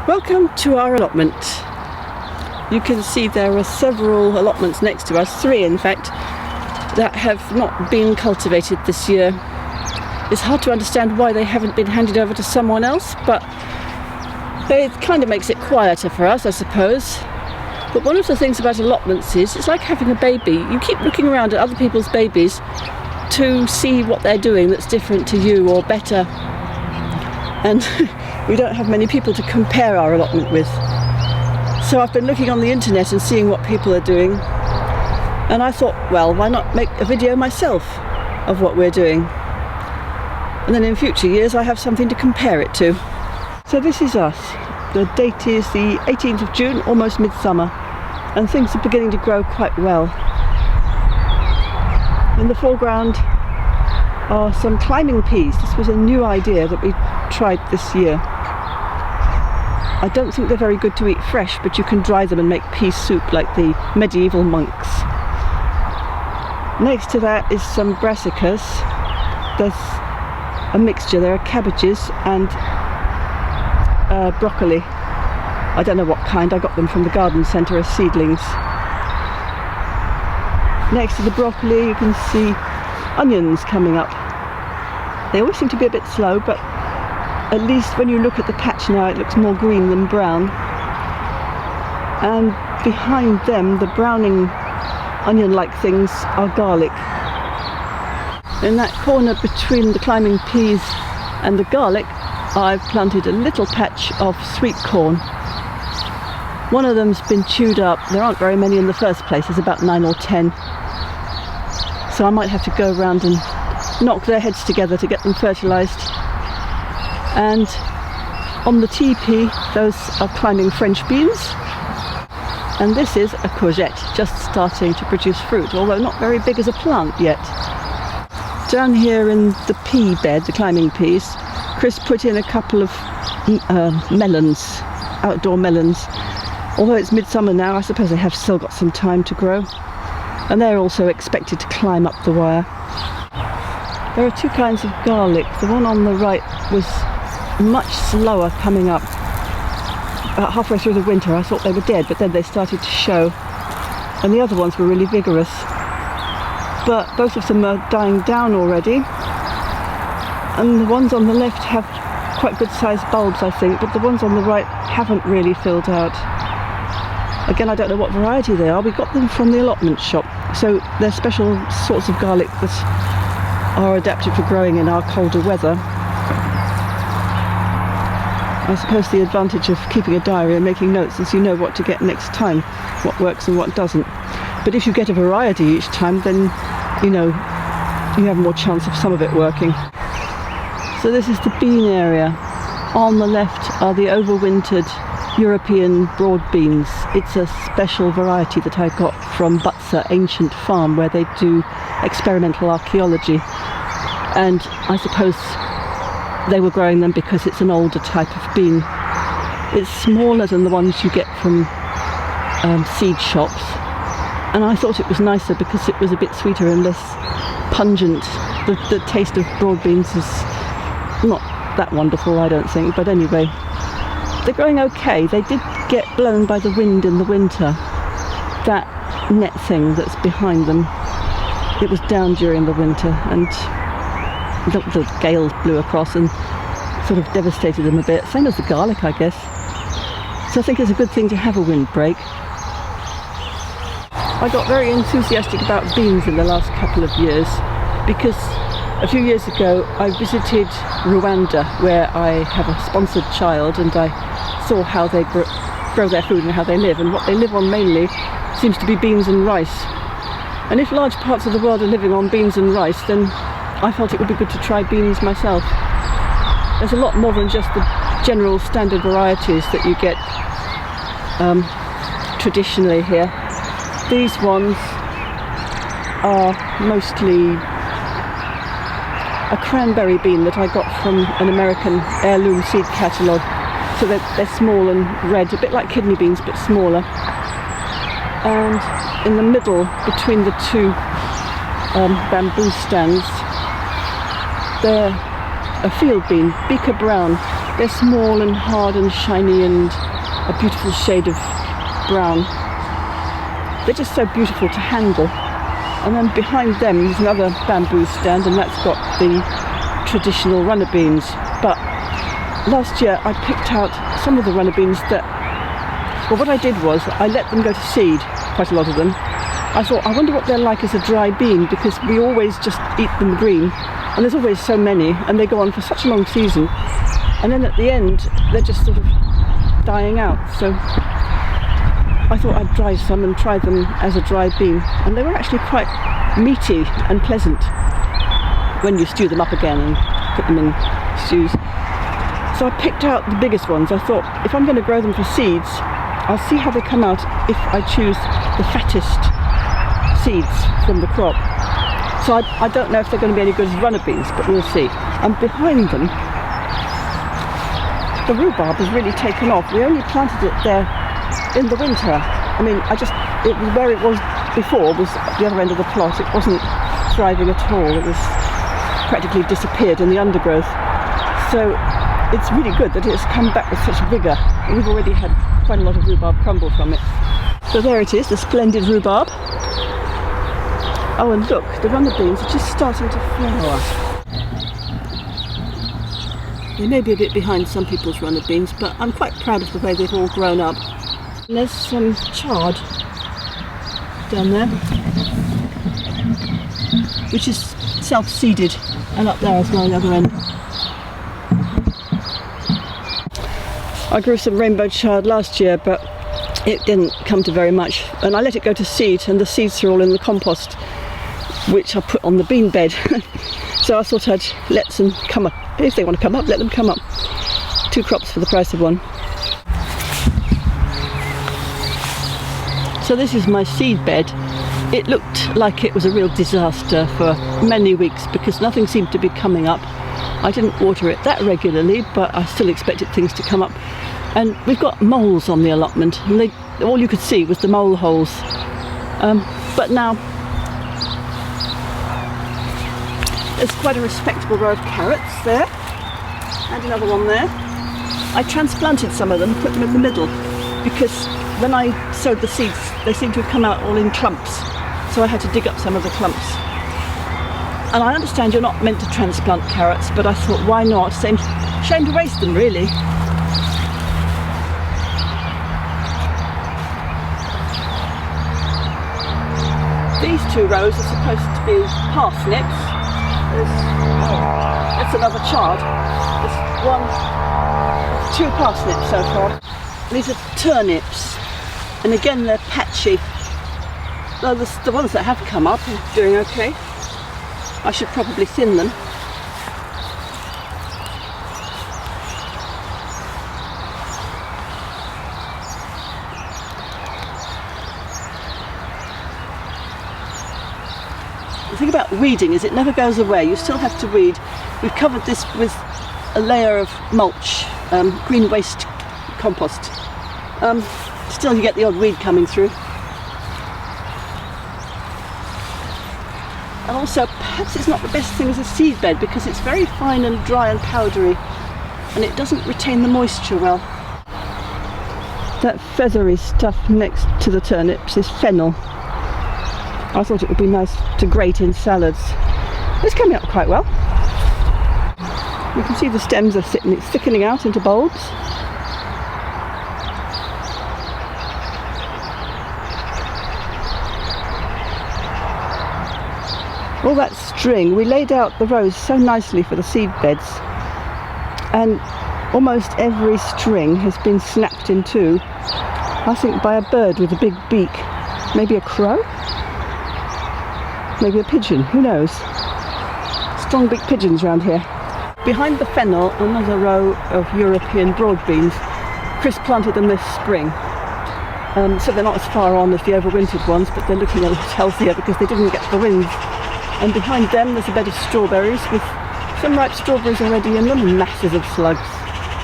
Welcome to our allotment. You can see there are several allotments next to us, 3 in fact, that have not been cultivated this year. It's hard to understand why they haven't been handed over to someone else, but it kind of makes it quieter for us, I suppose. But one of the things about allotments is it's like having a baby. You keep looking around at other people's babies to see what they're doing that's different to you or better. And we don't have many people to compare our allotment with. So I've been looking on the internet and seeing what people are doing. And I thought, well, why not make a video myself of what we're doing? And then in future years I have something to compare it to. So this is us. The date is the 18th of June, almost midsummer. And things are beginning to grow quite well. In the foreground are some climbing peas. This was a new idea that we tried this year. I don't think they're very good to eat fresh, but you can dry them and make pea soup like the medieval monks. Next to that is some brassicas. There's a mixture. There are cabbages and broccoli. I don't know what kind. I got them from the garden centre as seedlings. Next to the broccoli you can see onions coming up. They always seem to be a bit slow, but at least when you look at the patch now it looks more green than brown. And behind them, the browning onion-like things are garlic. In that corner between the climbing peas and the garlic, I've planted a little patch of sweet corn. One of them's been chewed up. There aren't very many in the first place. There's about 9 or 10. So I might have to go around and knock their heads together to get them fertilised. And on the teepee, those are climbing French beans. And this is a courgette, just starting to produce fruit, although not very big as a plant yet. Down here in the pea bed, the climbing peas, Chris put in a couple of melons, outdoor melons. Although it's midsummer now, I suppose they have still got some time to grow. And they're also expected to climb up the wire. There are 2 kinds of garlic. The one on the right was much slower coming up. About halfway through the winter I thought they were dead, but then they started to show. And the other ones were really vigorous. But both of them are dying down already. And the ones on the left have quite good sized bulbs, I think, but the ones on the right haven't really filled out. Again, I don't know what variety they are. We got them from the allotment shop. So they're special sorts of garlic that are adapted for growing in our colder weather. I suppose the advantage of keeping a diary and making notes is you know what to get next time, what works and what doesn't. But if you get a variety each time, then you know you have more chance of some of it working. So this is the bean area. On the left are the overwintered European broad beans. It's a special variety that I got from Butser Ancient Farm, where they do experimental archaeology. And I suppose they were growing them because it's an older type of bean. It's smaller than the ones you get from seed shops. And I thought it was nicer because it was a bit sweeter and less pungent. The taste of broad beans is not that wonderful, I don't think, but anyway, they're growing okay. They did get blown by the wind in the winter. That net thing that's behind them, it was down during the winter, and the gale blew across and sort of devastated them a bit. Same as the garlic, I guess. So I think it's a good thing to have a windbreak. I got very enthusiastic about beans in the last couple of years because a few years ago I visited Rwanda, where I have a sponsored child, and I saw how they grow their food and how they live, and what they live on mainly seems to be beans and rice. And if large parts of the world are living on beans and rice, then I felt it would be good to try beans myself. There's a lot more than just the general standard varieties that you get traditionally here. These ones are mostly a cranberry bean that I got from an American heirloom seed catalogue. So they're small and red, a bit like kidney beans but smaller. And in the middle, between the 2 bamboo stands, they're a field bean, Beaker Brown. They're small and hard and shiny and a beautiful shade of brown. They're just so beautiful to handle. And then behind them is another bamboo stand, and that's got the traditional runner beans. But last year I picked out some of the runner beans that, well, what I did was I let them go to seed, quite a lot of them. I thought, I wonder what they're like as a dry bean, because we always just eat them green, and there's always so many, and they go on for such a long season. And then at the end, they're just sort of dying out. So I thought I'd dry some and try them as a dry bean. And they were actually quite meaty and pleasant when you stew them up again and put them in stews. So I picked out the biggest ones. I thought, if I'm going to grow them for seeds, I'll see how they come out if I choose the fattest seeds from the crop. So I don't know if they're going to be any good as runner beans, but we'll see. And behind them, the rhubarb has really taken off. We only planted it there in the winter. I mean, it was where it was before, was the other end of the plot. It wasn't thriving at all. It was practically disappeared in the undergrowth. So it's really good that it's come back with such vigour. We've already had quite a lot of rhubarb crumble from it. So there it is, the splendid rhubarb. Oh, and look, the runner beans are just starting to flower. They may be a bit behind some people's runner beans, but I'm quite proud of the way they've all grown up. And there's some chard down there, which is self-seeded, and up there as well, the other end. I grew some rainbow chard last year, but it didn't come to very much, and I let it go to seed, and the seeds are all in the compost, which I put on the bean bed. So I thought I'd let some come up. If they want to come up, let them come up. 2 crops for the price of 1. So this is my seed bed. It looked like it was a real disaster for many weeks because nothing seemed to be coming up. I didn't water it that regularly, but I still expected things to come up. And we've got moles on the allotment, and all you could see was the mole holes. But now there's quite a respectable row of carrots there, and another one there. I transplanted some of them, put them in the middle, because when I sowed the seeds, they seemed to have come out all in clumps, so I had to dig up some of the clumps. And I understand you're not meant to transplant carrots, but I thought, why not? Shame to waste them, really. These 2 rows are supposed to be parsnips. That's another chard. There's 2 parsnips so far. These are turnips, and again they're patchy. Though the ones that have come up are doing okay. I should probably thin them. The thing about weeding is it never goes away. You still have to weed. We've covered this with a layer of mulch, green waste compost. Still you get the odd weed coming through. And also, perhaps it's not the best thing as a seed bed because it's very fine and dry and powdery, and it doesn't retain the moisture well. That feathery stuff next to the turnips is fennel. I thought it would be nice to grate in salads. It's coming up quite well. You can see the stems are thickening out into bulbs. All that string, we laid out the rows so nicely for the seed beds, and almost every string has been snapped in 2, I think by a bird with a big beak. Maybe a crow? Maybe a pigeon, who knows? Strong big pigeons around here. Behind the fennel, another row of European broad beans. Chris planted them this spring. So they're not as far on as the overwintered ones, but they're looking a lot healthier because they didn't get the wind. And behind them there's a bed of strawberries with some ripe strawberries already in them and masses of slugs.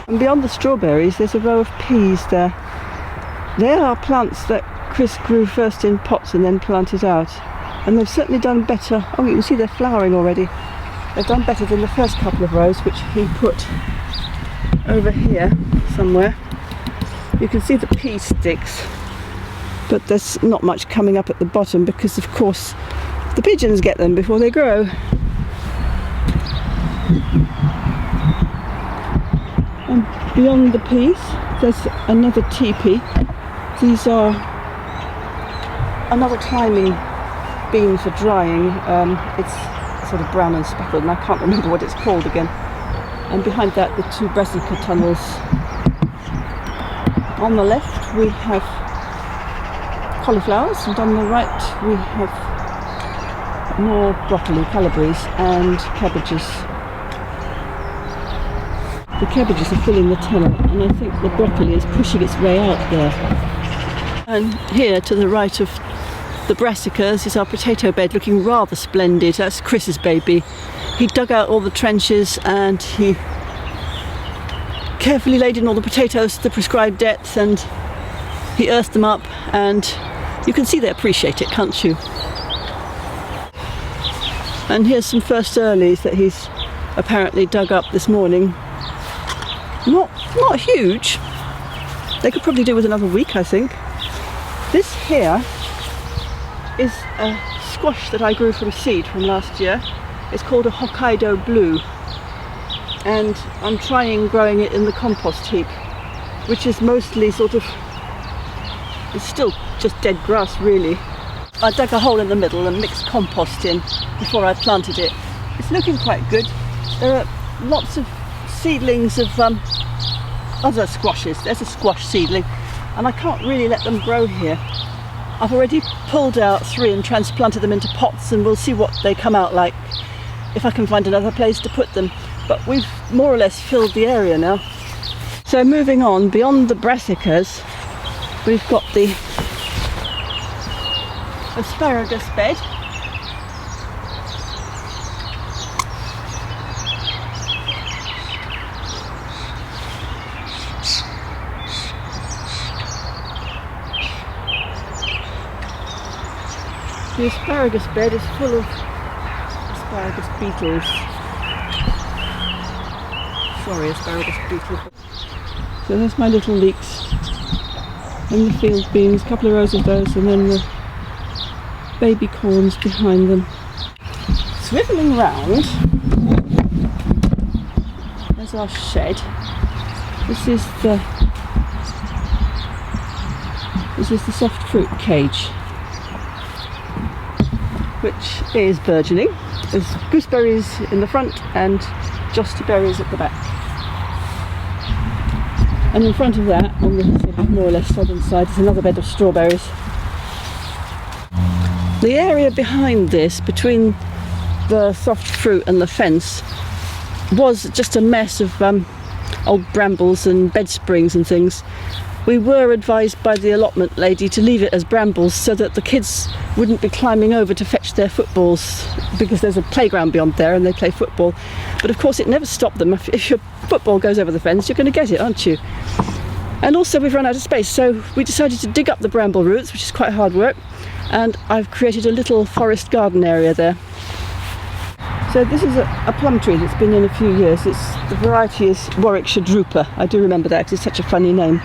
And beyond the strawberries there's a row of peas there. They are plants that Chris grew first in pots and then planted out. And they've certainly done better. Oh, you can see they're flowering already. They've done better than the first couple of rows, which he put over here somewhere. You can see the pea sticks, but there's not much coming up at the bottom because, of course, the pigeons get them before they grow. And beyond the peas, there's another teepee. These are another climbing bean for drying. It's sort of brown and speckled, and I can't remember what it's called again. And behind that, the two brassica tunnels. On the left, we have cauliflowers, and on the right, we have more broccoli, calabres, and cabbages. The cabbages are filling the tunnel, and I think the broccoli is pushing its way out there. And here, to the right of the brassicas, is our potato bed, looking rather splendid. That's Chris's baby. He dug out all the trenches and he carefully laid in all the potatoes to the prescribed depth, and he earthed them up, and you can see they appreciate it, can't you? And here's some first earlies that he's apparently dug up this morning. Not huge. They could probably do with another week, I think. This here is a squash that I grew from seed from last year. It's called a Hokkaido Blue, and I'm trying growing it in the compost heap, which is mostly it's still just dead grass really. I dug a hole in the middle and mixed compost in before I planted it. It's looking quite good. There are lots of seedlings of other squashes. There's a squash seedling, and I can't really let them grow here. I've already pulled out 3 and transplanted them into pots, and we'll see what they come out like if I can find another place to put them. But we've more or less filled the area now. So moving on, beyond the brassicas, we've got the asparagus bed. The asparagus bed is full of asparagus beetles. Sorry, asparagus beetles. So there's my little leeks and the field beans, a couple of rows of those, and then the baby corns behind them. Swivelling round, there's our shed. This is the soft fruit cage, which is burgeoning. There's gooseberries in the front and josti berries at the back. And in front of that, on the sort of more or less southern side, is another bed of strawberries. The area behind this, between the soft fruit and the fence, was just a mess of old brambles and bed springs and things. We were advised by the allotment lady to leave it as brambles so that the kids wouldn't be climbing over to fetch their footballs, because there's a playground beyond there and they play football. But of course it never stopped them. If your football goes over the fence, you're going to get it, aren't you? And also we've run out of space, so we decided to dig up the bramble roots, which is quite hard work, and I've created a little forest garden area there. So this is a plum tree that's been in a few years. The variety is Warwickshire Drooper. I do remember that because it's such a funny name.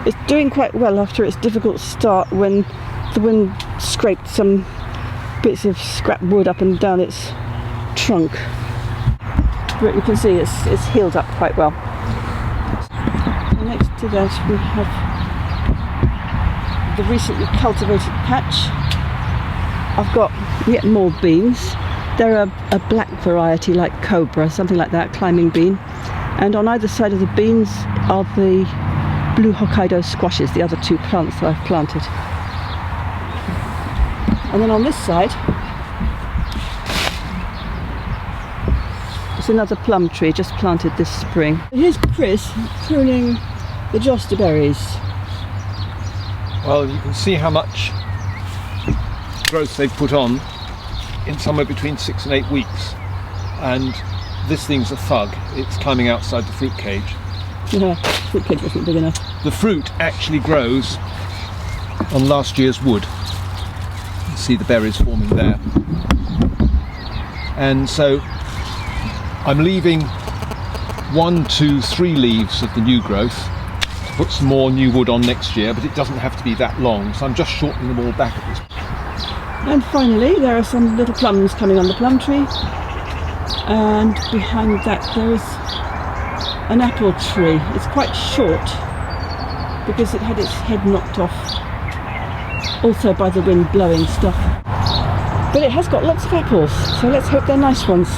It's doing quite well after its difficult start when the wind scraped some bits of scrap wood up and down its trunk. But you can see it's healed up quite well. And next to that we have the recently cultivated patch. I've got yet more beans. They're a black variety like Cobra, something like that, climbing bean. And on either side of the beans are the blue Hokkaido squashes, the other 2 plants that I've planted. And then on this side, it's another plum tree just planted this spring. Here's Chris pruning the josti berries. Well, you can see how much growth they've put on in somewhere between 6 and 8 weeks. And this thing's a thug. It's climbing outside the fruit cage. Yeah, fruit cage wasn't big enough. The fruit actually grows on last year's wood. You see the berries forming there. And so I'm leaving 1, 2, 3 leaves of the new growth to put some more new wood on next year, but it doesn't have to be that long, so I'm just shortening them all back at this point. And finally, there are some little plums coming on the plum tree, and behind that there is an apple tree. It's quite short because it had its head knocked off, also by the wind blowing stuff. But it has got lots of apples, so let's hope they're nice ones.